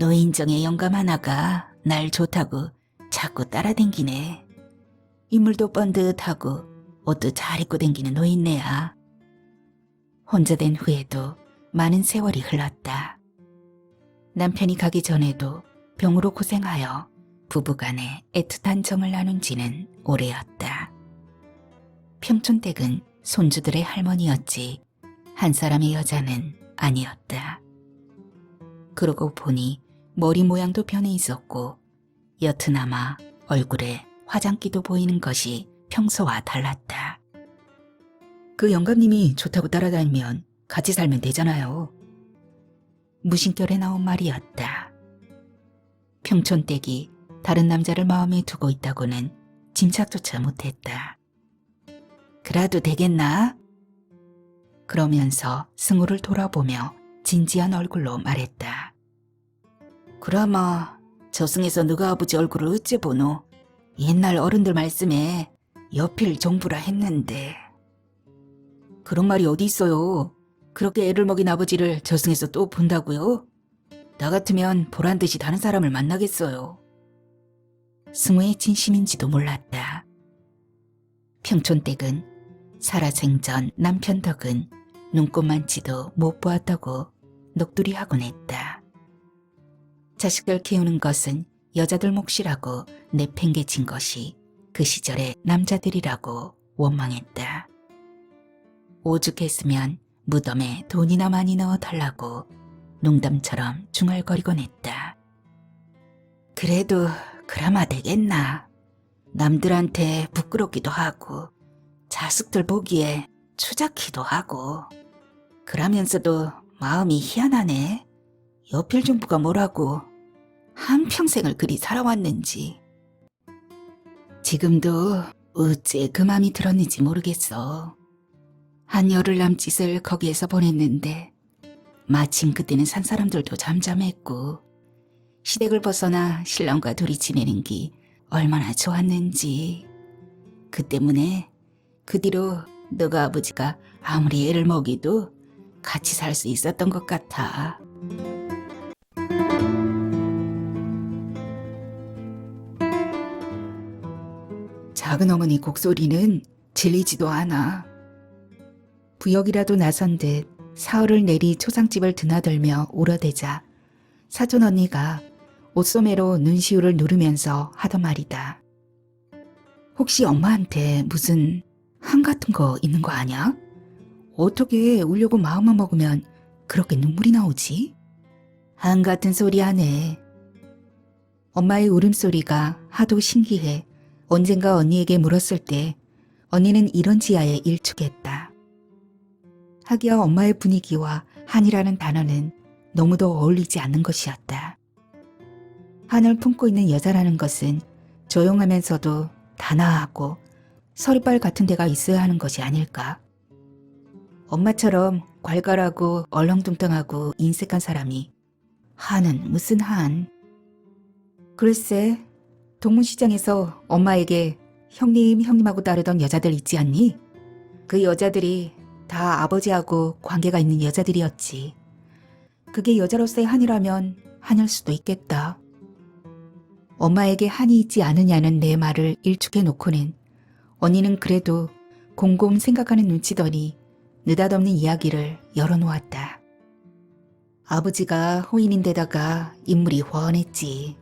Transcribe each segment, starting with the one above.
노인정의 영감 하나가 날 좋다고 자꾸 따라댕기네. 인물도 번듯하고 옷도 잘 입고 댕기는 노인네야. 혼자 된 후에도 많은 세월이 흘렀다. 남편이 가기 전에도 병으로 고생하여 부부간에 애틋한 정을 나눈 지는 오래였다. 평촌댁은 손주들의 할머니였지 한 사람의 여자는 아니었다. 그러고 보니 머리 모양도 변해 있었고 여트나마 얼굴에 화장기도 보이는 것이 평소와 달랐다. 그 영감님이 좋다고 따라다니면 같이 살면 되잖아요. 무심결에 나온 말이었다. 평촌댁이 다른 남자를 마음에 두고 있다고는 짐작조차 못했다. 그래도 되겠나? 그러면서 승우를 돌아보며 진지한 얼굴로 말했다. 그라마 저승에서 너가 아버지 얼굴을 어째 보노? 옛날 어른들 말씀에 여필 종부라 했는데. 그런 말이 어디 있어요? 그렇게 애를 먹인 아버지를 저승에서 또 본다고요? 나 같으면 보란 듯이 다른 사람을 만나겠어요. 승우의 진심인지도 몰랐다. 평촌댁은 살아생전 남편 덕은 눈꼽만치도 못 보았다고 넋두리하곤 했다. 자식들 키우는 것은 여자들 몫이라고 내팽개친 것이 그 시절의 남자들이라고 원망했다. 오죽했으면 무덤에 돈이나 많이 넣어달라고 농담처럼 중얼거리곤 했다. 그래도 그나마 되겠나. 남들한테 부끄럽기도 하고 자식들 보기에 추잡기도 하고 그러면서도 마음이 희한하네. 여필종부가 뭐라고 한평생을 그리 살아왔는지. 지금도 어째 그 맘이 들었는지 모르겠어. 한 열흘 남짓을 거기에서 보냈는데 마침 그때는 산 사람들도 잠잠했고 시댁을 벗어나 신랑과 둘이 지내는 게 얼마나 좋았는지. 그 때문에 그 뒤로 너가 아버지가 아무리 애를 먹이도 같이 살 수 있었던 것 같아. 작은 어머니 곡소리는 질리지도 않아. 부역이라도 나선 듯 사흘을 내리 초상집을 드나들며 울어대자 사촌 언니가 옷소매로 눈시울을 누르면서 하던 말이다. 혹시 엄마한테 무슨 한 같은 거 있는 거 아냐? 어떻게 울려고 마음만 먹으면 그렇게 눈물이 나오지? 한 같은 소리 하네. 엄마의 울음소리가 하도 신기해 언젠가 언니에게 물었을 때 언니는 이런 지하에 일축했다. 하기야 엄마의 분위기와 한이라는 단어는 너무도 어울리지 않는 것이었다. 한을 품고 있는 여자라는 것은 조용하면서도 단아하고 서리빨 같은 데가 있어야 하는 것이 아닐까. 엄마처럼 괄괄하고 얼렁뚱땅하고 인색한 사람이 한은 무슨 한. 글쎄, 동문시장에서 엄마에게 형님 형님하고 따르던 여자들 있지 않니? 그 여자들이 다 아버지하고 관계가 있는 여자들이었지. 그게 여자로서의 한이라면 한일 수도 있겠다. 엄마에게 한이 있지 않느냐는 내 말을 일축해 놓고는 언니는 그래도 곰곰 생각하는 눈치더니 느닷없는 이야기를 열어놓았다. 아버지가 호인인데다가 인물이 훤했지.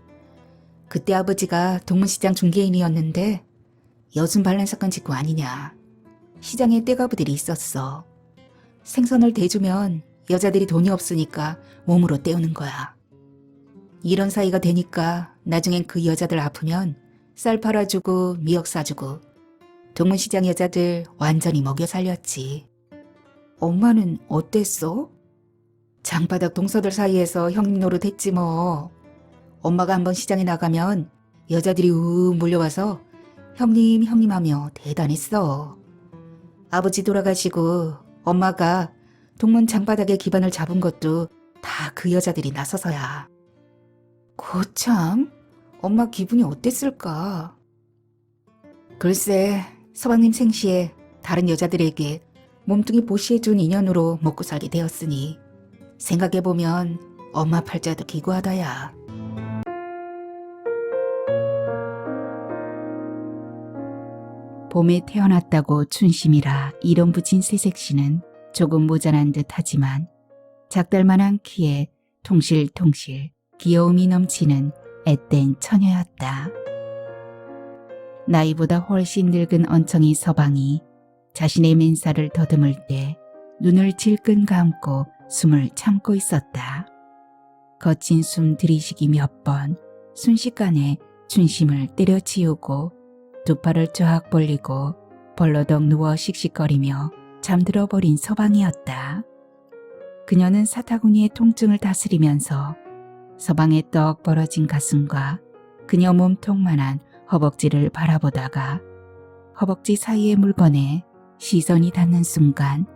그때 아버지가 동문시장 중개인이었는데 여순 반란 사건 직후 아니냐. 시장에 떼가부들이 있었어. 생선을 대주면 여자들이 돈이 없으니까 몸으로 때우는 거야. 이런 사이가 되니까 나중엔 그 여자들 아프면 쌀 팔아주고 미역 사주고 동문시장 여자들 완전히 먹여 살렸지. 엄마는 어땠어? 장바닥 동서들 사이에서 형님 노릇 했지 뭐. 엄마가 한번 시장에 나가면 여자들이 우욱 몰려와서 형님 형님 하며 대단했어. 아버지 돌아가시고 엄마가 동문 장바닥에 기반을 잡은 것도 다 그 여자들이 나서서야. 거참, 엄마 기분이 어땠을까? 글쎄, 서방님 생시에 다른 여자들에게 몸뚱이 보시해준 인연으로 먹고 살게 되었으니 생각해보면 엄마 팔자도 기구하다야. 봄에 태어났다고 춘심이라 이름 붙인 새색시는 조금 모자란 듯 하지만 작달만한 키에 통실통실 귀여움이 넘치는 앳된 처녀였다. 나이보다 훨씬 늙은 언청이 서방이 자신의 맨살을 더듬을 때 눈을 질끈 감고 숨을 참고 있었다. 거친 숨 들이쉬기 몇 번 순식간에 춘심을 때려치우고 두 팔을 쫙 벌리고 벌러덩 누워 씩씩거리며 잠들어 버린 서방이었다. 그녀는 사타구니의 통증을 다스리면서 서방의 떡 벌어진 가슴과 그녀 몸통만한 허벅지를 바라보다가 허벅지 사이의 물건에 시선이 닿는 순간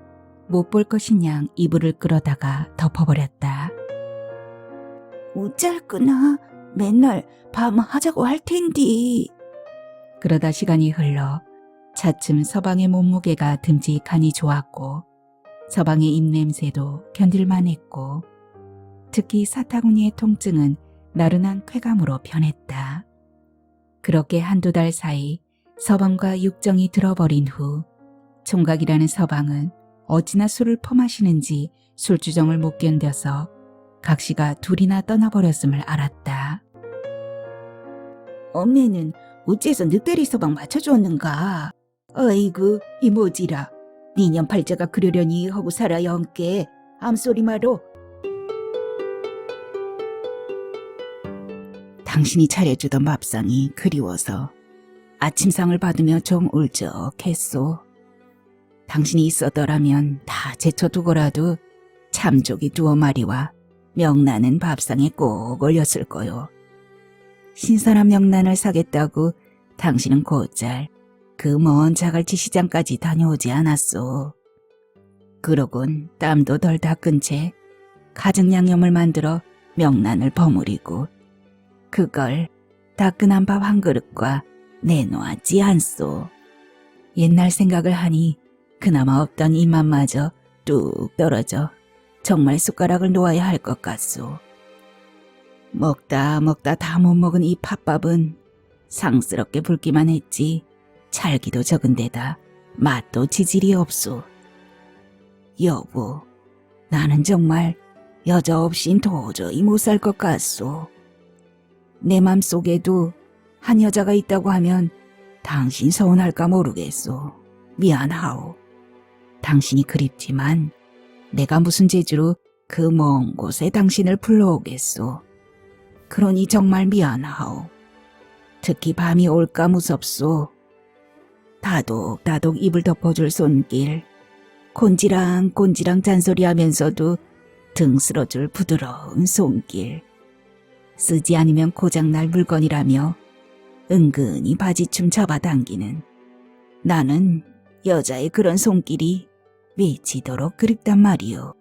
못 볼 것인 양 이불을 끌어다가 덮어버렸다. 어쩔구나. 맨날 밤 하자고 할 텐디. 그러다 시간이 흘러 차츰 서방의 몸무게가 듬직하니 좋았고 서방의 입냄새도 견딜만 했고 특히 사타구니의 통증은 나른한 쾌감으로 변했다. 그렇게 한두 달 사이 서방과 육정이 들어버린 후 총각이라는 서방은 어찌나 술을 퍼마시는지 술주정을 못 견뎌서 각시가 둘이나 떠나버렸음을 알았다. 엄매는 어째서 늑대리 서방 맞춰주었는가? 어이구 이모지라. 니년 팔자가 그러려니 하고 살아 영께 암소리 마로. 당신이 차려주던 밥상이 그리워서 아침상을 받으며 좀 울적했소. 당신이 있었더라면 다 제쳐두고라도 참조기 두어 마리와 명란은 밥상에 꼭 올렸을 거요. 신선한 명란을 사겠다고 당신은 곧잘 그 먼 자갈치 시장까지 다녀오지 않았소. 그러곤 땀도 덜 닦은 채 가정 양념을 만들어 명란을 버무리고 그걸 따끈한 밥 한 그릇과 내놓았지 않소. 옛날 생각을 하니 그나마 없던 입맛마저 뚝 떨어져 정말 숟가락을 놓아야 할 것 같소. 먹다 다 못 먹은 이 팥밥은 상스럽게 붉기만 했지 찰기도 적은 데다 맛도 지질이 없소. 여보, 나는 정말 여자 없인 도저히 못 살 것 같소. 내 맘속에도 한 여자가 있다고 하면 당신 서운할까 모르겠소. 미안하오. 당신이 그립지만 내가 무슨 재주로 그 먼 곳에 당신을 불러오겠소. 그러니 정말 미안하오. 특히 밤이 올까 무섭소. 다독다독 입을 덮어줄 손길, 곤지랑 잔소리하면서도 등 쓸어줄 부드러운 손길, 쓰지 않으면 고장날 물건이라며 은근히 바지춤 잡아당기는 나는 여자의 그런 손길이 미치도록 그립단 말이오.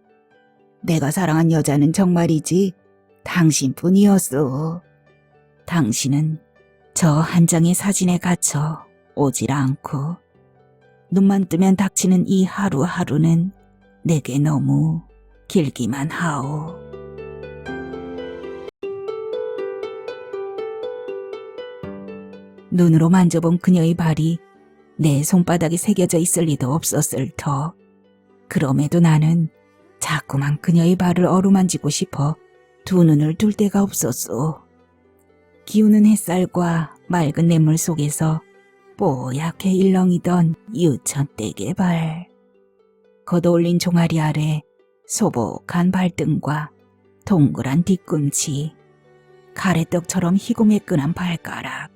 내가 사랑한 여자는 정말이지 당신뿐이었소. 당신은 저 한 장의 사진에 갇혀 오질 않고 눈만 뜨면 닥치는 이 하루하루는 내게 너무 길기만 하오. 눈으로 만져본 그녀의 발이 내 손바닥에 새겨져 있을 리도 없었을 터. 그럼에도 나는 자꾸만 그녀의 발을 어루만지고 싶어 두 눈을 둘 데가 없었소. 기우는 햇살과 맑은 냇물 속에서 뽀얗게 일렁이던 유천떼개 발. 걷어올린 종아리 아래 소복한 발등과 동그란 뒤꿈치, 가래떡처럼 희고 매끈한 발가락.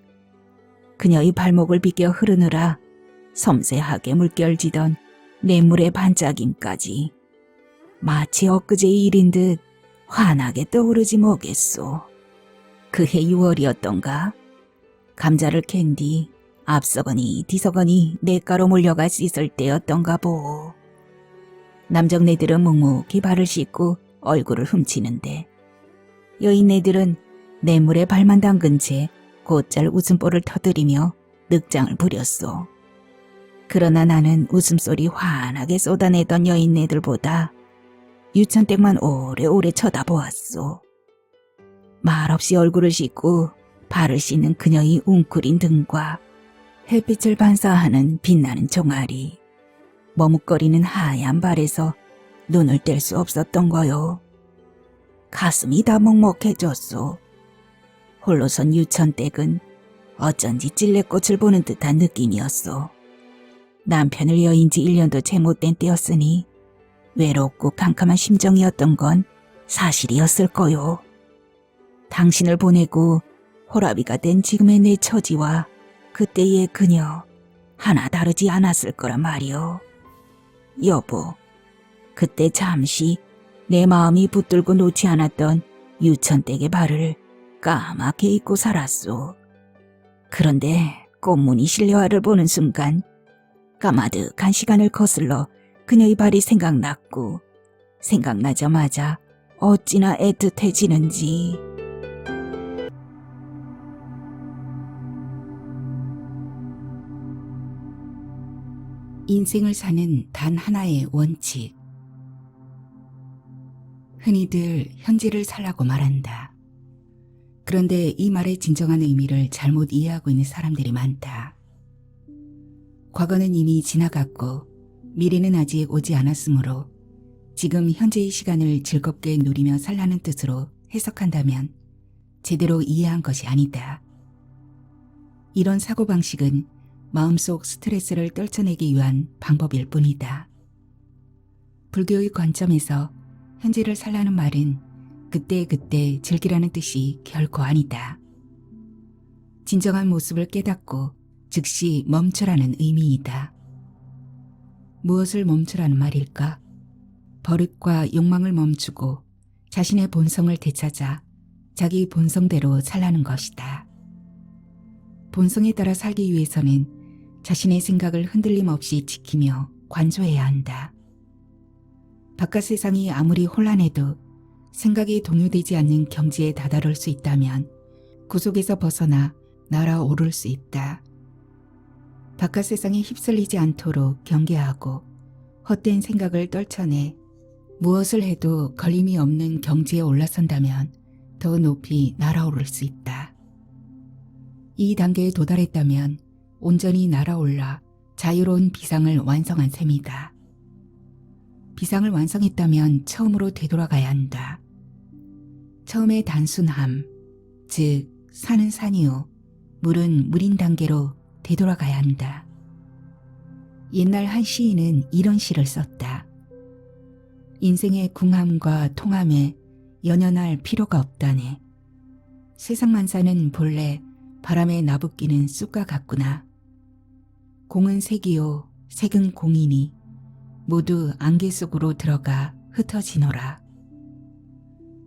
그녀의 발목을 비껴 흐르느라 섬세하게 물결지던 냇물의 반짝임까지 마치 엊그제의 일인 듯 환하게 떠오르지 뭐겠소. 그해 6월이었던가 감자를 캔 뒤 앞서거니 뒤서거니 냇가로 몰려가 씻을 때였던가 보. 남정네들은 묵묵히 발을 씻고 얼굴을 훔치는데 여인네들은 냇물에 발만 담근 채 곧잘 웃음보를 터뜨리며 늑장을 부렸소. 그러나 나는 웃음소리 환하게 쏟아내던 여인네들보다 유천댁만 오래오래 쳐다보았소. 말없이 얼굴을 씻고 발을 씻는 그녀의 웅크린 등과 햇빛을 반사하는 빛나는 종아리, 머뭇거리는 하얀 발에서 눈을 뗄 수 없었던 거요. 가슴이 다 먹먹해졌소. 홀로선 유천댁은 어쩐지 찔레꽃을 보는 듯한 느낌이었소. 남편을 여인 지 1년도 채 못된 때였으니 외롭고 캄캄한 심정이었던 건 사실이었을 거요. 당신을 보내고 호라비가 된 지금의 내 처지와 그때의 그녀 하나 다르지 않았을 거란 말이오. 여보, 그때 잠시 내 마음이 붙들고 놓지 않았던 유천댁의 발을 까맣게 잊고 살았소. 그런데 꽃무늬 실내화를 보는 순간 까마득한 시간을 거슬러 그녀의 발이 생각났고 생각나자마자 어찌나 애틋해지는지. 인생을 사는 단 하나의 원칙. 흔히들 현재를 살라고 말한다. 그런데 이 말의 진정한 의미를 잘못 이해하고 있는 사람들이 많다. 과거는 이미 지나갔고 미래는 아직 오지 않았으므로 지금 현재의 시간을 즐겁게 누리며 살라는 뜻으로 해석한다면 제대로 이해한 것이 아니다. 이런 사고방식은 마음속 스트레스를 떨쳐내기 위한 방법일 뿐이다. 불교의 관점에서 현재를 살라는 말은 그때그때 즐기라는 뜻이 결코 아니다. 진정한 모습을 깨닫고 즉시 멈추라는 의미이다. 무엇을 멈추라는 말일까? 버릇과 욕망을 멈추고 자신의 본성을 되찾아 자기 본성대로 살라는 것이다. 본성에 따라 살기 위해서는 자신의 생각을 흔들림 없이 지키며 관조해야 한다. 바깥 세상이 아무리 혼란해도 생각이 동요되지 않는 경지에 다다를 수 있다면 그 속에서 벗어나 날아오를 수 있다. 바깥 세상에 휩쓸리지 않도록 경계하고 헛된 생각을 떨쳐내 무엇을 해도 걸림이 없는 경지에 올라선다면 더 높이 날아오를 수 있다. 이 단계에 도달했다면 온전히 날아올라 자유로운 비상을 완성한 셈이다. 비상을 완성했다면 처음으로 되돌아가야 한다. 처음의 단순함, 즉 산은 산이요 물은 물인 단계로 되돌아가야 한다. 옛날 한 시인은 이런 시를 썼다. 인생의 궁함과 통함에 연연할 필요가 없다네. 세상 만사는 본래 바람에 나부끼는 쑥과 같구나. 공은 색이요 색은 공이니 모두 안개 속으로 들어가 흩어지노라.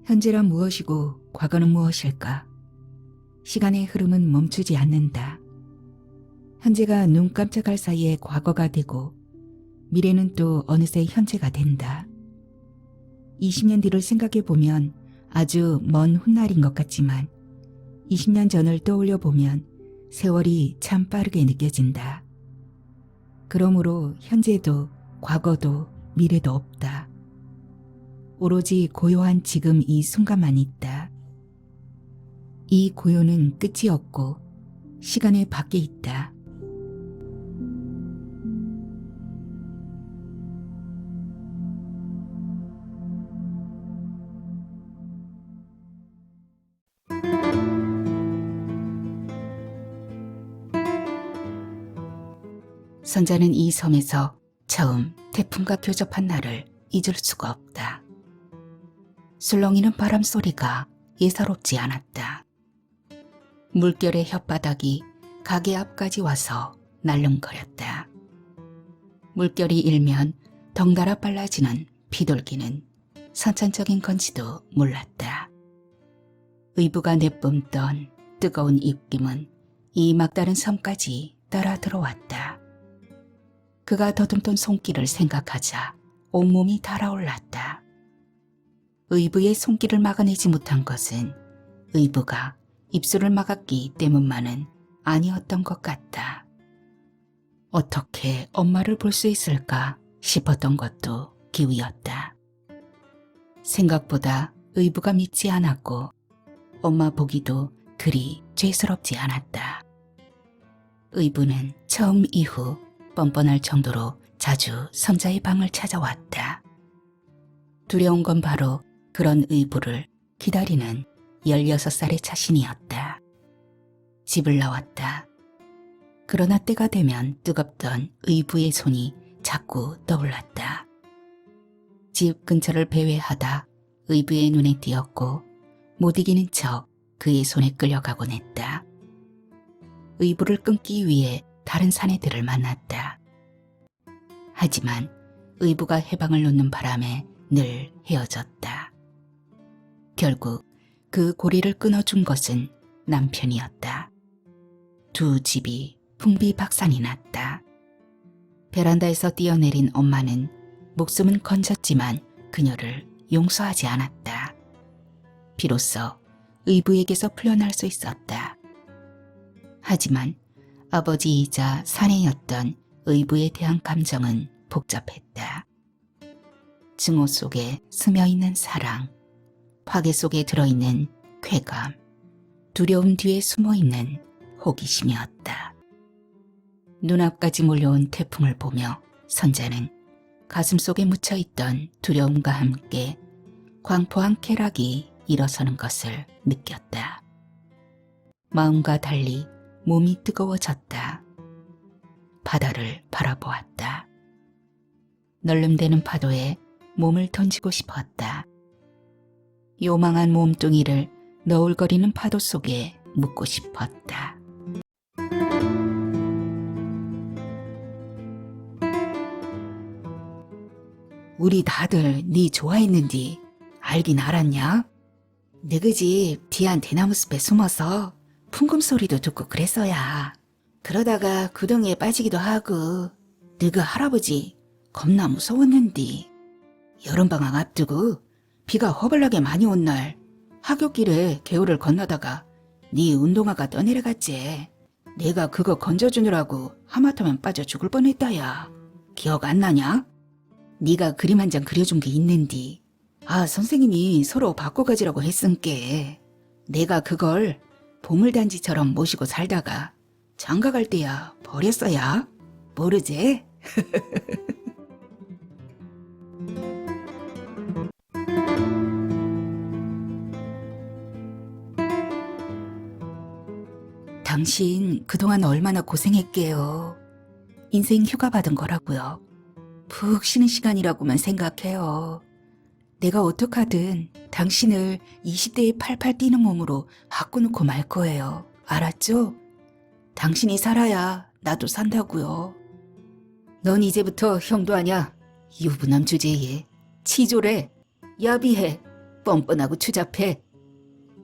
현재란 무엇이고 과거는 무엇일까? 시간의 흐름은 멈추지 않는다. 현재가 눈 깜짝할 사이에 과거가 되고 미래는 또 어느새 현재가 된다. 20년 뒤를 생각해 보면 아주 먼 훗날인 것 같지만 20년 전을 떠올려 보면 세월이 참 빠르게 느껴진다. 그러므로 현재도 과거도 미래도 없다. 오로지 고요한 지금 이 순간만 있다. 이 고요는 끝이 없고 시간의 밖에 있다. 선자는 이 섬에서 처음 태풍과 교접한 날을 잊을 수가 없다. 술렁이는 바람 소리가 예사롭지 않았다. 물결의 혓바닥이 가게 앞까지 와서 날름거렸다. 물결이 일면 덩달아 빨라지는 비둘기는 선천적인 건지도 몰랐다. 의부가 내뿜던 뜨거운 입김은 이 막다른 섬까지 따라 들어왔다. 그가 더듬던 손길을 생각하자 온몸이 달아올랐다. 의부의 손길을 막아내지 못한 것은 의부가 입술을 막았기 때문만은 아니었던 것 같다. 어떻게 엄마를 볼 수 있을까 싶었던 것도 기우였다. 생각보다 의부가 믿지 않았고 엄마 보기도 그리 죄스럽지 않았다. 의부는 처음 이후 뻔뻔할 정도로 자주 선자의 방을 찾아왔다. 두려운 건 바로 그런 의부를 기다리는 16살의 자신이었다. 집을 나왔다. 그러나 때가 되면 뜨겁던 의부의 손이 자꾸 떠올랐다. 집 근처를 배회하다 의부의 눈에 띄었고 못 이기는 척 그의 손에 끌려가곤 했다. 의부를 끊기 위해 다른 사내들을 만났다. 하지만 의부가 해방을 놓는 바람에 늘 헤어졌다. 결국 그 고리를 끊어준 것은 남편이었다. 두 집이 풍비박산이 났다. 베란다에서 뛰어내린 엄마는 목숨은 건졌지만 그녀를 용서하지 않았다. 비로소 의부에게서 풀려날 수 있었다. 하지만 아버지이자 사내였던 의부에 대한 감정은 복잡했다. 증오 속에 스며있는 사랑, 파괴 속에 들어있는 쾌감, 두려움 뒤에 숨어있는 호기심이었다. 눈앞까지 몰려온 태풍을 보며 선자는 가슴속에 묻혀있던 두려움과 함께 광포한 쾌락이 일어서는 것을 느꼈다. 마음과 달리 몸이 뜨거워졌다. 바다를 바라보았다. 널름대는 파도에 몸을 던지고 싶었다. 요망한 몸뚱이를 너울거리는 파도 속에 묻고 싶었다. 우리 다들 네 좋아했는디 알긴 알았냐? 너그 집 뒤안 대나무 숲에 숨어서 풍금 소리도 듣고 그랬어야. 그러다가 구덩이에 빠지기도 하고 너그 할아버지 겁나 무서웠는디. 여름방학 앞두고 비가 허벌나게 많이 온 날 하굣길에 개울을 건너다가 네 운동화가 떠내려갔지. 내가 그거 건져주느라고 하마터면 빠져 죽을 뻔했다야. 기억 안 나냐? 네가 그림 한 장 그려준 게 있는디. 아, 선생님이 서로 바꿔가지라고 했은께. 내가 그걸 보물단지처럼 모시고 살다가 장가갈 때야 버렸어야. 모르지? 당신 그동안 얼마나 고생했게요. 인생 휴가 받은 거라고요. 푹 쉬는 시간이라고만 생각해요. 내가 어떡하든 당신을 20대에 팔팔 뛰는 몸으로 바꿔놓고 말 거예요. 알았죠? 당신이 살아야 나도 산다고요. 넌 이제부터 형도 아냐. 유부남 주제에 치졸해, 야비해, 뻔뻔하고 추잡해.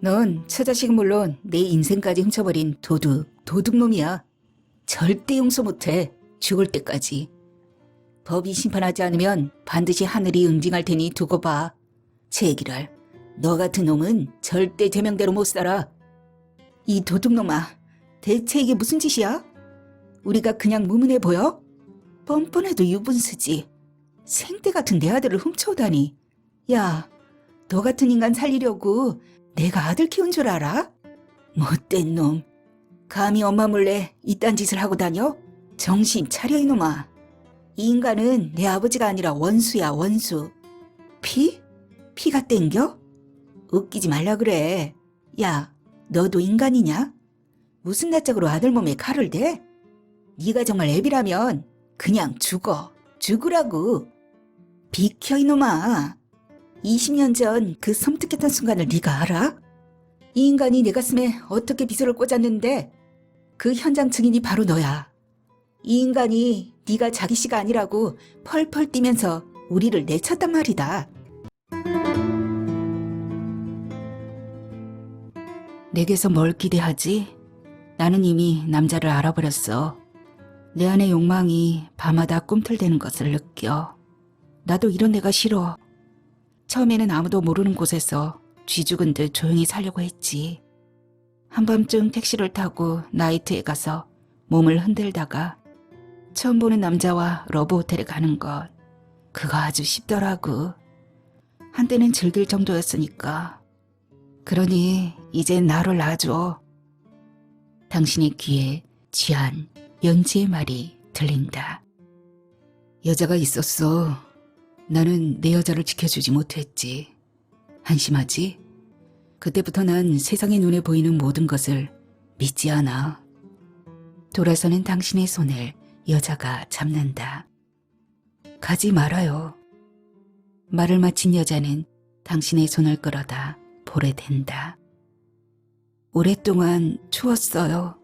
넌 처자식은 물론 내 인생까지 훔쳐버린 도둑놈이야. 절대 용서 못해. 죽을 때까지. 법이 심판하지 않으면 반드시 하늘이 응징할 테니 두고 봐. 제기랄, 너 같은 놈은 절대 제명대로 못 살아. 이 도둑놈아, 대체 이게 무슨 짓이야? 우리가 그냥 무문해 보여? 뻔뻔해도 유분수지. 생떼 같은 내 아들을 훔쳐오다니. 야, 너 같은 인간 살리려고 내가 아들 키운 줄 알아? 못된 놈. 감히 엄마 몰래 이딴 짓을 하고 다녀? 정신 차려 이놈아. 이 인간은 내 아버지가 아니라 원수야, 원수. 피? 피가 땡겨? 웃기지 말라 그래. 야, 너도 인간이냐? 무슨 낯짝으로 아들 몸에 칼을 대? 네가 정말 애비라면 그냥 죽어. 죽으라고. 비켜 이놈아. 20년 전 그 섬뜩했던 순간을 네가 알아? 이 인간이 내 가슴에 어떻게 비수를 꽂았는데 그 현장 증인이 바로 너야. 이 인간이 네가 자기 씨가 아니라고 펄펄 뛰면서 우리를 내쳤단 말이다. 내게서 뭘 기대하지? 나는 이미 남자를 알아버렸어. 내 안의 욕망이 밤마다 꿈틀대는 것을 느껴. 나도 이런 내가 싫어. 처음에는 아무도 모르는 곳에서 쥐죽은 듯 조용히 살려고 했지. 한밤중 택시를 타고 나이트에 가서 몸을 흔들다가 처음 보는 남자와 러브 호텔에 가는 것, 그거 아주 쉽더라고. 한때는 즐길 정도였으니까. 그러니 이제 나를 놔줘. 당신의 귀에 취한 연지의 말이 들린다. 여자가 있었어. 나는 내 여자를 지켜주지 못했지. 한심하지? 그때부터 난 세상의 눈에 보이는 모든 것을 믿지 않아. 돌아서는 당신의 손을 여자가 잡는다. 가지 말아요. 말을 마친 여자는 당신의 손을 끌어다 볼에 댄다. 오랫동안 추웠어요.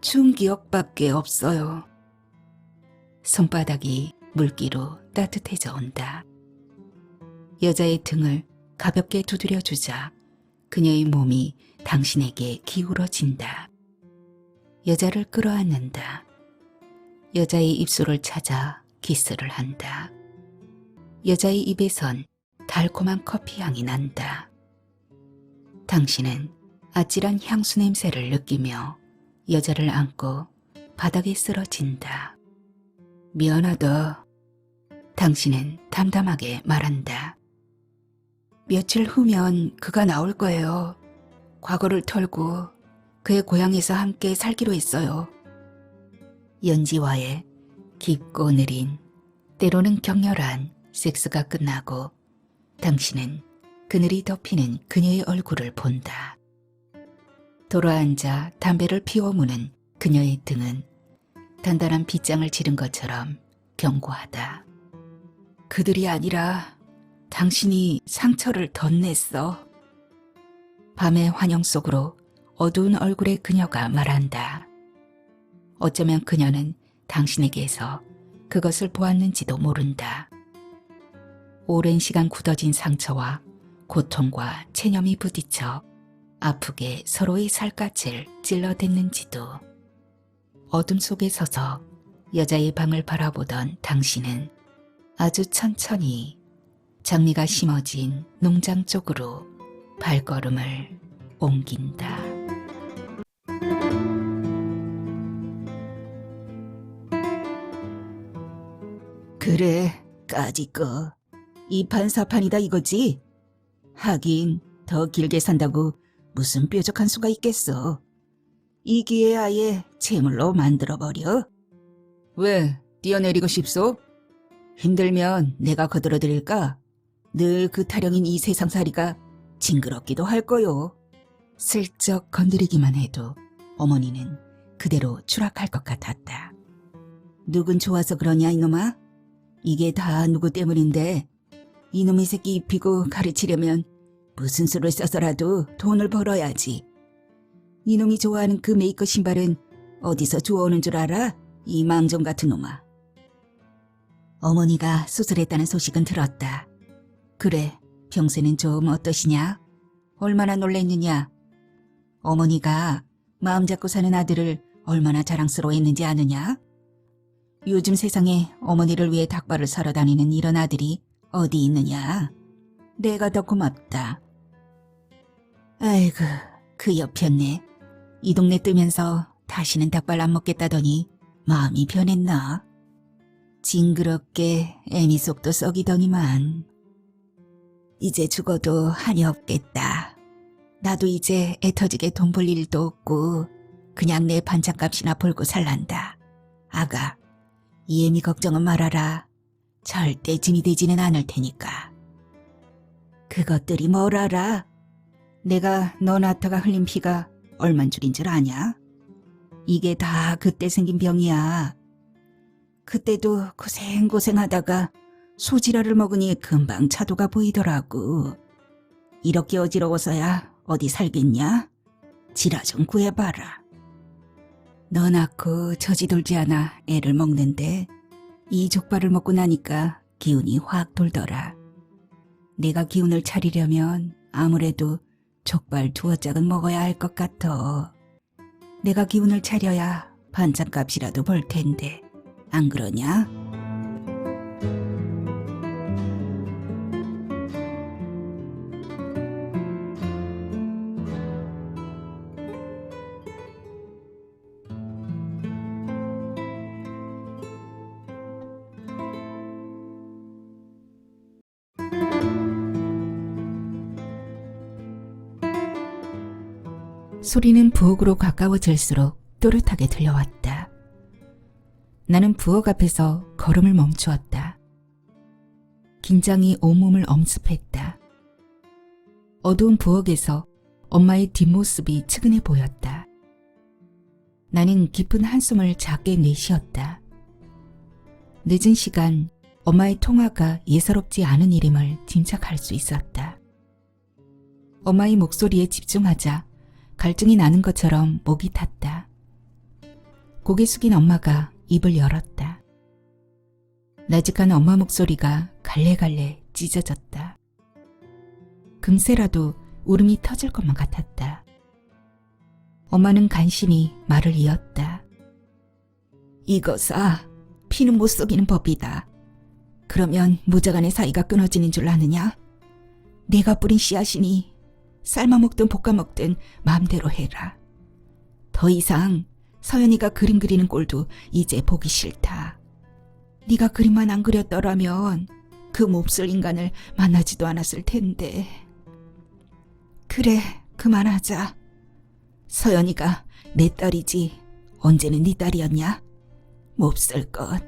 추운 기억밖에 없어요. 손바닥이 물기로 따뜻해져 온다. 여자의 등을 가볍게 두드려 주자 그녀의 몸이 당신에게 기울어진다. 여자를 끌어안는다. 여자의 입술을 찾아 키스를 한다. 여자의 입에선 달콤한 커피 향이 난다. 당신은 아찔한 향수 냄새를 느끼며 여자를 안고 바닥에 쓰러진다. 미안하다. 당신은 담담하게 말한다. 며칠 후면 그가 나올 거예요. 과거를 털고 그의 고향에서 함께 살기로 했어요. 연지와의 깊고 느린, 때로는 격렬한 섹스가 끝나고 당신은 그늘이 덮이는 그녀의 얼굴을 본다. 돌아앉아 담배를 피워 무는 그녀의 등은 단단한 빗장을 지른 것처럼 견고하다. 그들이 아니라 당신이 상처를 덧냈어. 밤의 환영 속으로 어두운 얼굴의 그녀가 말한다. 어쩌면 그녀는 당신에게서 그것을 보았는지도 모른다. 오랜 시간 굳어진 상처와 고통과 체념이 부딪혀 아프게 서로의 살갗을 찔러댔는지도. 어둠 속에 서서 여자의 방을 바라보던 당신은 아주 천천히 장미가 심어진 농장 쪽으로 발걸음을 옮긴다. 그래, 까짓 거. 이판사판이다 이거지? 하긴 더 길게 산다고 무슨 뾰족한 수가 있겠어. 이 기회에 아예 재물로 만들어버려. 왜 뛰어내리고 싶소? 힘들면 내가 거들어드릴까? 늘 그 타령인 이 세상살이가 징그럽기도 할 거요. 슬쩍 건드리기만 해도 어머니는 그대로 추락할 것 같았다. 누군 좋아서 그러냐 이놈아? 이게 다 누구 때문인데 이놈의 새끼 입히고 가르치려면 무슨 수를 써서라도 돈을 벌어야지. 이놈이 좋아하는 그 메이커 신발은 어디서 주워오는 줄 알아? 이 망정 같은 놈아. 어머니가 수술했다는 소식은 들었다. 그래, 병세는 좀 어떠시냐? 얼마나 놀랬느냐? 어머니가 마음 잡고 사는 아들을 얼마나 자랑스러워했는지 아느냐? 요즘 세상에 어머니를 위해 닭발을 사러 다니는 이런 아들이 어디 있느냐? 내가 더 고맙다. 아이고, 그 옆이었네. 이 동네 뜨면서 다시는 닭발 안 먹겠다더니 마음이 변했나? 징그럽게 애미 속도 썩이더니만. 이제 죽어도 한이 없겠다. 나도 이제 애터지게 돈 벌 일도 없고 그냥 내 반찬값이나 벌고 살란다. 아가, 이 애미 걱정은 말아라. 절대 짐이 되지는 않을 테니까. 그것들이 뭘 알아? 내가 너 낳다가 흘린 피가 얼만 줄인 줄 아냐? 이게 다 그때 생긴 병이야. 그때도 고생고생하다가 소지라를 먹으니 금방 차도가 보이더라고. 이렇게 어지러워서야 어디 살겠냐? 지라 좀 구해봐라. 너 낳고 저지돌지 않아 애를 먹는데 이 족발을 먹고 나니까 기운이 확 돌더라. 내가 기운을 차리려면 아무래도 족발 2짝은 먹어야 할 것 같아. 내가 기운을 차려야 반찬값이라도 벌 텐데 안 그러냐? 소리는 부엌으로 가까워질수록 또렷하게 들려왔다. 나는 부엌 앞에서 걸음을 멈추었다. 긴장이 온몸을 엄습했다. 어두운 부엌에서 엄마의 뒷모습이 측은해 보였다. 나는 깊은 한숨을 작게 내쉬었다. 늦은 시간 엄마의 통화가 예사롭지 않은 일임을 짐작할 수 있었다. 엄마의 목소리에 집중하자 갈증이 나는 것처럼 목이 탔다. 고개 숙인 엄마가 입을 열었다. 나직한 엄마 목소리가 갈래갈래 찢어졌다. 금세라도 울음이 터질 것만 같았다. 엄마는 간신히 말을 이었다. 이거사, 피는 못 속이는 법이다. 그러면 모자간의 사이가 끊어지는 줄 아느냐? 내가 뿌린 씨앗이니 삶아 먹든 볶아 먹든 마음대로 해라. 더 이상 서연이가 그림 그리는 꼴도 이제 보기 싫다. 네가 그림만 안 그렸더라면 그 몹쓸 인간을 만나지도 않았을 텐데. 그래, 그만하자. 서연이가 내 딸이지 언제는 네 딸이었냐? 몹쓸 것,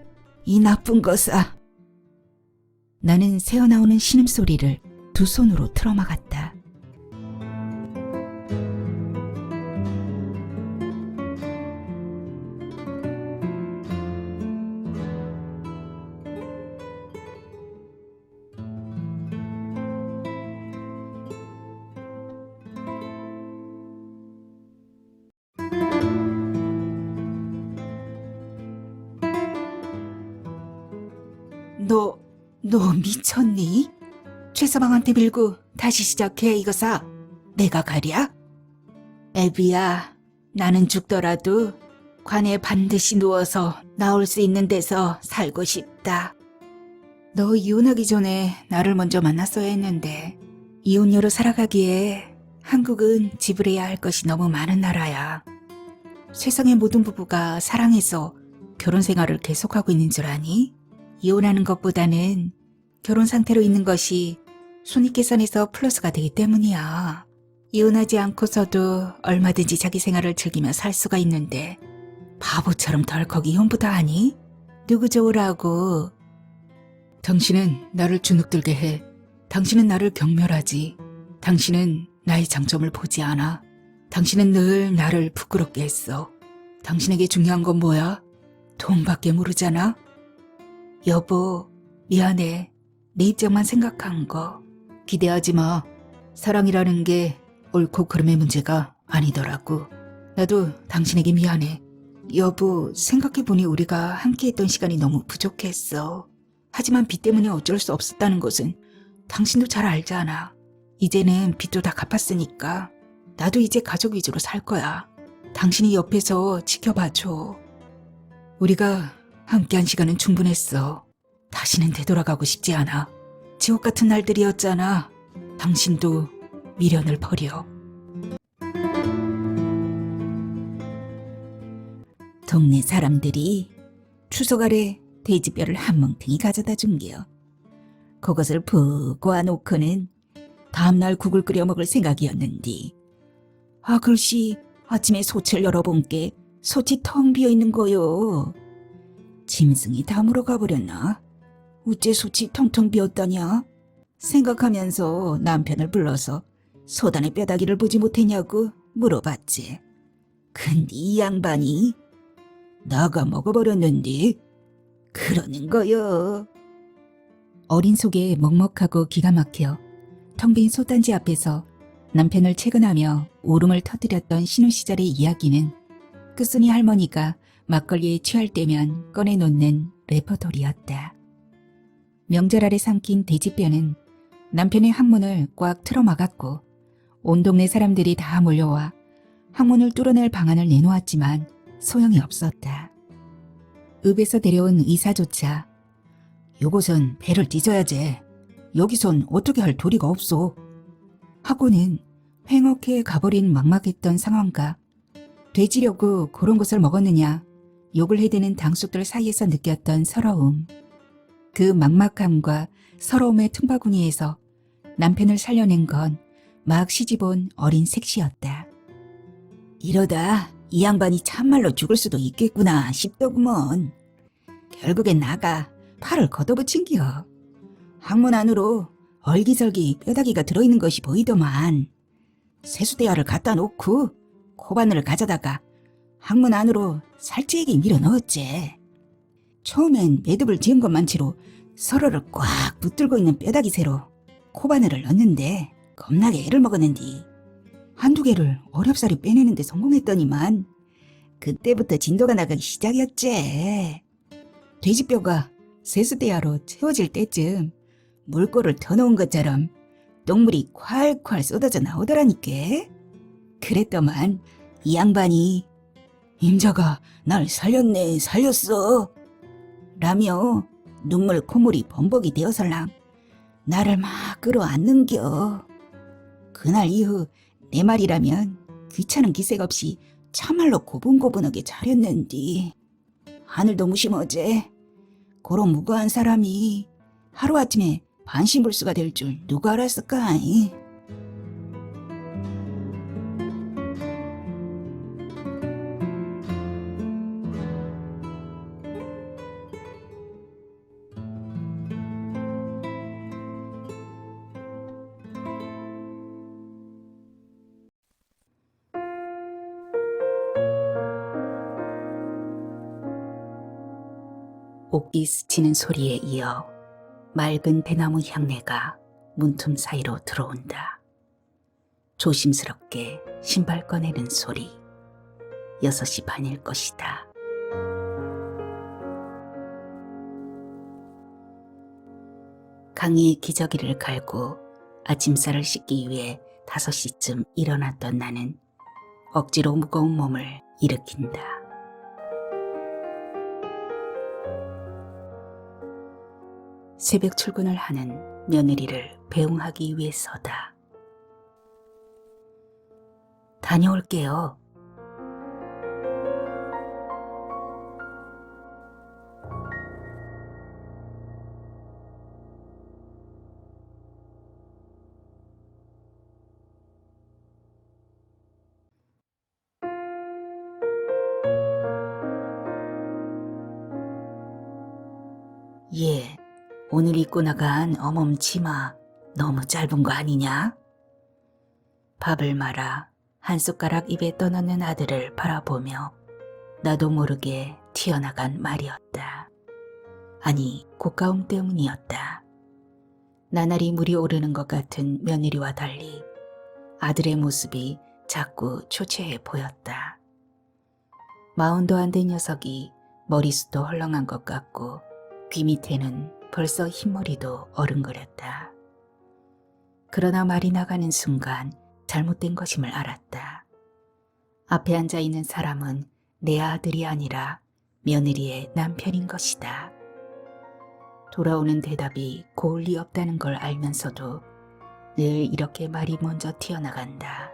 이 나쁜 것아. 나는 새어나오는 신음소리를 두 손으로 틀어막았다. 너 미쳤니? 최서방한테 빌고 다시 시작해 이거사. 내가 가랴? 애비야, 나는 죽더라도 관에 반드시 누워서 나올 수 있는 데서 살고 싶다. 너 이혼하기 전에 나를 먼저 만났어야 했는데 이혼녀로 살아가기에 한국은 지불해야 할 것이 너무 많은 나라야. 세상의 모든 부부가 사랑해서 결혼 생활을 계속하고 있는 줄 아니? 이혼하는 것보다는 결혼 상태로 있는 것이 손익계산에서 플러스가 되기 때문이야. 이혼하지 않고서도 얼마든지 자기 생활을 즐기며 살 수가 있는데 바보처럼 덜컥 이혼부터 하니? 누구 좋으라고. 당신은 나를 주눅들게 해. 당신은 나를 경멸하지. 당신은 나의 장점을 보지 않아. 당신은 늘 나를 부끄럽게 했어. 당신에게 중요한 건 뭐야? 돈밖에 모르잖아? 여보, 미안해. 내 입장만 생각한 거. 기대하지 마. 사랑이라는 게 옳고 그름의 문제가 아니더라고. 나도 당신에게 미안해. 여보, 생각해보니 우리가 함께했던 시간이 너무 부족했어. 하지만 빚 때문에 어쩔 수 없었다는 것은 당신도 잘 알잖아. 이제는 빚도 다 갚았으니까 나도 이제 가족 위주로 살 거야. 당신이 옆에서 지켜봐줘. 우리가 함께한 시간은 충분했어. 다시는 되돌아가고 싶지 않아. 지옥 같은 날들이었잖아. 당신도 미련을 버려. 동네 사람들이 추석 아래 돼지뼈를 한 뭉탱이 가져다 준겨. 그것을 푹 고아놓고는 다음날 국을 끓여 먹을 생각이었는디. 아, 글씨 아침에 소치를 열어본께 솥이 텅 비어있는 거요. 짐승이 다 물어가버렸나? 어째 솥이 텅텅 비었다냐? 생각하면서 남편을 불러서 소단의 뼈다귀를 보지 못했냐고 물어봤지. 근데 이 양반이 나가 먹어버렸는데 그러는 거요. 어린 속에 먹먹하고 기가 막혀 텅 빈 솥단지 앞에서 남편을 채근하며 울음을 터뜨렸던 신혼 시절의 이야기는 끝순이 할머니가 막걸리에 취할 때면 꺼내놓는 레퍼토리였다. 명절 아래 삼킨 돼지뼈는 남편의 항문을 꽉 틀어막았고 온 동네 사람들이 다 몰려와 항문을 뚫어낼 방안을 내놓았지만 소용이 없었다. 읍에서 데려온 의사조차 요것은 배를 찢어야지. 여기선 어떻게 할 도리가 없소. 하고는 횡혹해 가버린 막막했던 상황과 돼지려고 그런 것을 먹었느냐 욕을 해대는 당숙들 사이에서 느꼈던 서러움. 그 막막함과 서러움의 틈바구니에서 남편을 살려낸 건 막 시집온 어린 색시였다. 이러다 이 양반이 참말로 죽을 수도 있겠구나 싶더구먼. 결국엔 나가 팔을 걷어붙인겨. 항문 안으로 얼기설기 뼈다귀가 들어있는 것이 보이더만 세수대야를 갖다 놓고 코바늘을 가져다가 항문 안으로 살찌게 밀어 넣었지. 처음엔 매듭을 지은 것만치로 서로를 꽉 붙들고 있는 뼈다귀 새로 코바늘을 넣었는데 겁나게 애를 먹었는디 한두 개를 어렵사리 빼내는데 성공했더니만 그때부터 진도가 나가기 시작이었지. 돼지뼈가 세수대야로 채워질 때쯤 물꼬를 터놓은 것처럼 똥물이 콸콸 쏟아져 나오더라니까. 그랬더만 이 양반이 임자가 날 살렸네 살렸어 라며 눈물 콧물이 범벅이 되어설랑 나를 막 끌어안는겨. 그날 이후 내 말이라면 귀찮은 기색 없이 참말로 고분고분하게 차렸는디 하늘도 무심어제 그런 무고한 사람이 하루아침에 반신불수가 될 줄 누가 알았을까이. 옥기 스치는 소리에 이어 맑은 대나무 향내가 문틈 사이로 들어온다. 조심스럽게 신발 꺼내는 소리. 6시 반일 것이다. 강의의 기저귀를 갈고 아침살을 씻기 위해 5시쯤 일어났던 나는 억지로 무거운 몸을 일으킨다. 새벽 출근을 하는 며느리를 배웅하기 위해서다. 다녀올게요. 예, 오늘 입고 나간 어멈 치마 너무 짧은 거 아니냐? 밥을 말아 한 숟가락 입에 떠넣는 아들을 바라보며 나도 모르게 튀어나간 말이었다. 아니, 고가움 때문이었다. 나날이 물이 오르는 것 같은 며느리와 달리 아들의 모습이 자꾸 초췌해 보였다. 40도 안 된 녀석이 머리숱도 헐렁한 것 같고 귀 밑에는 벌써 흰머리도 어른거렸다. 그러나 말이 나가는 순간 잘못된 것임을 알았다. 앞에 앉아있는 사람은 내 아들이 아니라 며느리의 남편인 것이다. 돌아오는 대답이 고울 리 없다는 걸 알면서도 늘 이렇게 말이 먼저 튀어나간다.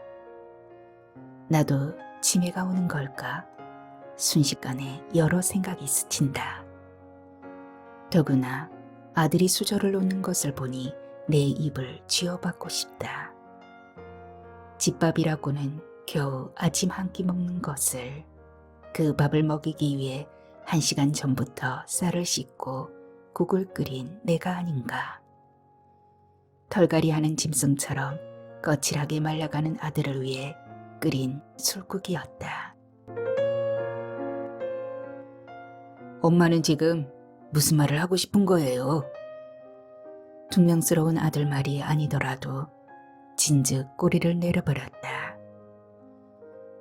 나도 치매가 오는 걸까? 순식간에 여러 생각이 스친다. 더구나 아들이 수저를 놓는 것을 보니 내 입을 쥐어받고 싶다. 집밥이라고는 겨우 아침 한 끼 먹는 것을 그 밥을 먹이기 위해 1시간 전부터 쌀을 씻고 국을 끓인 내가 아닌가. 털갈이 하는 짐승처럼 거칠하게 말라가는 아들을 위해 끓인 술국이었다. 엄마는 지금 무슨 말을 하고 싶은 거예요? 퉁명스러운 아들 말이 아니더라도 진즉 꼬리를 내려버렸다.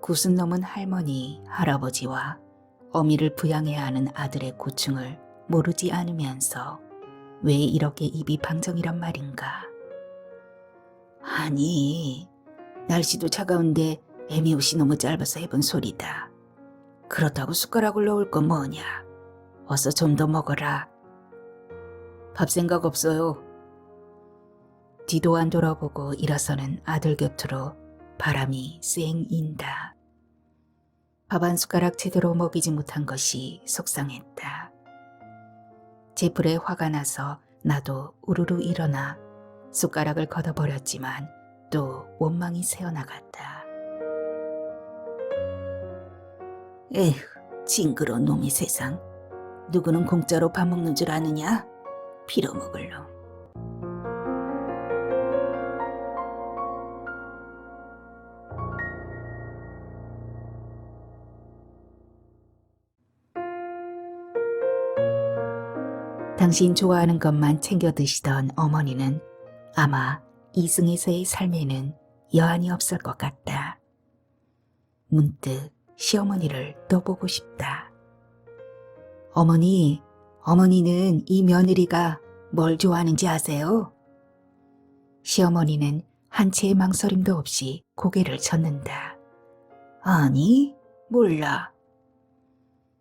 90 넘은 할머니, 할아버지와 어미를 부양해야 하는 아들의 고충을 모르지 않으면서 왜 이렇게 입이 방정이란 말인가. 아니, 날씨도 차가운데 애미 옷이 너무 짧아서 해본 소리다. 그렇다고 숟가락을 넣을 건 뭐냐. 어서 좀 더 먹어라. 밥 생각 없어요. 뒤도 안 돌아보고 일어서는 아들 곁으로 바람이 쌩 인다. 밥 한 숟가락 제대로 먹이지 못한 것이 속상했다. 제풀에 화가 나서 나도 우르르 일어나 숟가락을 걷어버렸지만 또 원망이 새어나갔다. 에휴, 징그러운 놈의 세상. 누구는 공짜로 밥 먹는 줄 아느냐? 빌어먹을 놈. 당신 좋아하는 것만 챙겨 드시던 어머니는 아마 이승에서의 삶에는 여한이 없을 것 같다. 문득 시어머니를 또 보고 싶다. 어머니는 이 며느리가 뭘 좋아하는지 아세요? 시어머니는 한치의 망설임도 없이 고개를 젓는다. 아니, 몰라.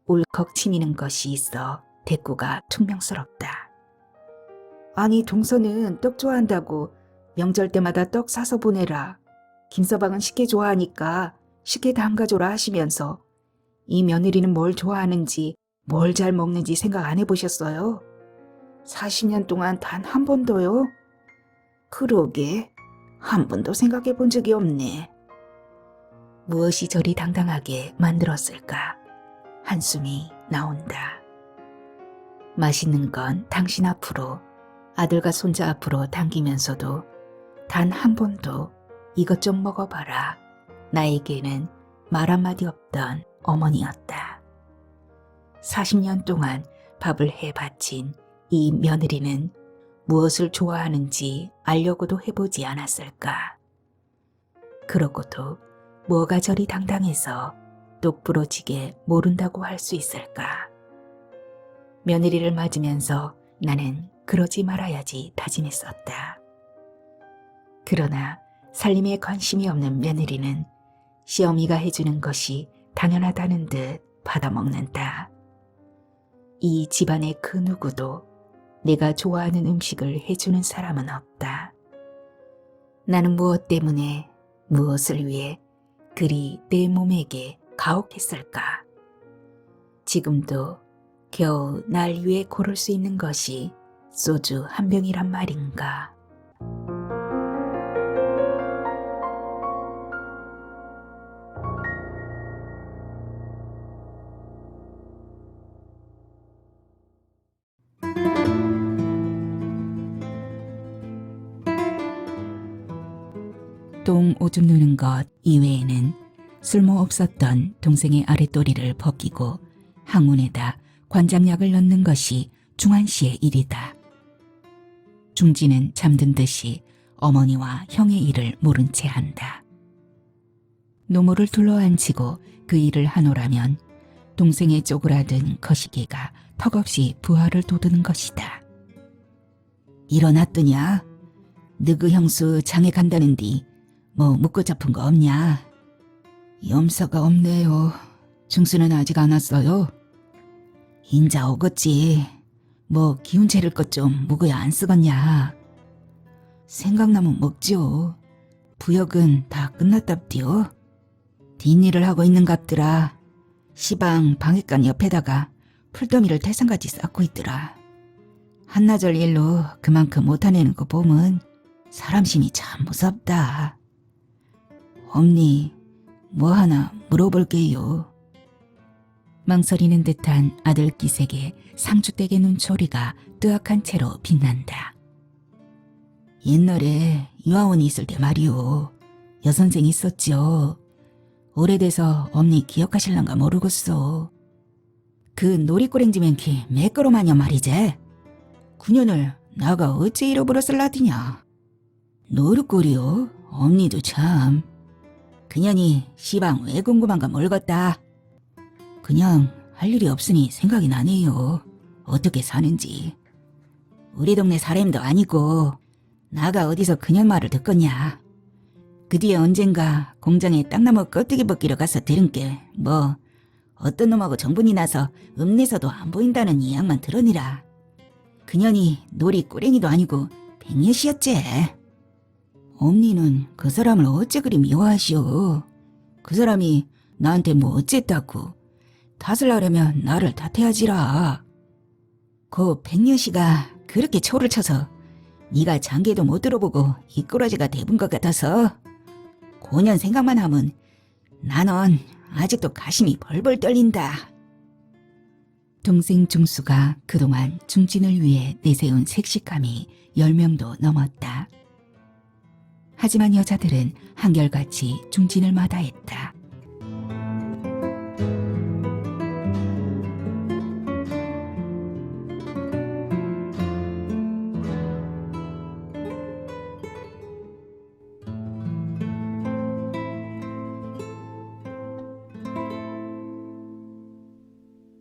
울컥 치미는 것이 있어 대꾸가 퉁명스럽다. 아니, 동서는 떡 좋아한다고 명절 때마다 떡 사서 보내라. 김서방은 식혜 좋아하니까 식혜 담가줘라 하시면서 이 며느리는 뭘 좋아하는지 뭘 잘 먹는지 생각 안 해보셨어요? 40년 동안 단 한 번도요? 그러게, 한 번도 생각해 본 적이 없네. 무엇이 저리 당당하게 만들었을까? 한숨이 나온다. 맛있는 건 당신 앞으로, 아들과 손자 앞으로 당기면서도 단 한 번도 이것 좀 먹어봐라. 나에게는 말 한마디 없던 어머니였다. 40년 동안 밥을 해 바친 이 며느리는 무엇을 좋아하는지 알려고도 해보지 않았을까. 그러고도 뭐가 저리 당당해서 똑부러지게 모른다고 할 수 있을까. 며느리를 맞으면서 나는 그러지 말아야지 다짐했었다. 그러나 살림에 관심이 없는 며느리는 시어미가 해주는 것이 당연하다는 듯 받아먹는다. 이 집안의 그 누구도 내가 좋아하는 음식을 해주는 사람은 없다. 나는 무엇 때문에, 무엇을 위해 그리 내 몸에게 가혹했을까? 지금도 겨우 날 위해 고를 수 있는 것이 소주 한 병이란 말인가. 똥 오줌 누는 것 이외에는 쓸모없었던 동생의 아랫도리를 벗기고 항문에다 관장약을 넣는 것이 중환씨의 일이다. 중지는 잠든 듯이 어머니와 형의 일을 모른 채 한다. 노모를 둘러앉히고 그 일을 하노라면 동생의 쪼그라든 거시기가 턱없이 부하를 돋우는 것이다. 일어났더냐? 너그 형수 장에 간다는디 뭐 묻고 잡은 거 없냐? 염사가 없네요. 중수는 아직 안 왔어요. 인자 오겠지. 뭐 기운 차릴 것 좀 묵어야 안 쓰겄냐. 생각나면 먹지요. 부역은 다 끝났답디요. 뒷일을 하고 있는갑더라. 시방 방앗간 옆에다가 풀더미를 태산같이 쌓고 있더라. 한나절 일로 그만큼 못하내는 거 보면 사람 심이 참 무섭다. 엄니, 뭐 하나 물어볼게요. 망설이는 듯한 아들 기색에 상주댁의 눈초리가 뜨악한 채로 빛난다. 옛날에 유아원이 있을 때 말이오. 여선생 있었지요. 오래돼서 엄니 기억하실란가 모르겠어. 그 놀이꼬랭지맨키 매끄러마녀 말이제. 9년을 나가 어째 잃어버렸을라디냐. 놀이꼬리요? 엄니도 참. 그년이 시방 왜 궁금한가 몰겄다. 그냥 할 일이 없으니 생각이 나네요. 어떻게 사는지. 우리 동네 사람도 아니고 나가 어디서 그년 말을 듣겄냐. 그 뒤에 언젠가 공장에 땅나무 껍데기 벗기러 가서 들은 게 뭐 어떤 놈하고 정분이 나서 읍내서도 안 보인다는 이야기만 들으니라. 그년이 놀이 꾸랭이도 아니고 백녀시였지. 엄니는 그 사람을 어째 그리 미워하시오. 그 사람이 나한테 뭐 어쨌다고. 탓을 하려면 나를 탓해야지라. 그 백녀시가 그렇게 초를 쳐서 네가 장계도 못 들어보고 이꾸라지가 돼본 것 같아서 5년 생각만 하면 나는 아직도 가심이 벌벌 떨린다. 동생 중수가 그동안 중진을 위해 내세운 색식감이 10명도 넘었다. 하지만 여자들은 한결같이 중진을 마다했다.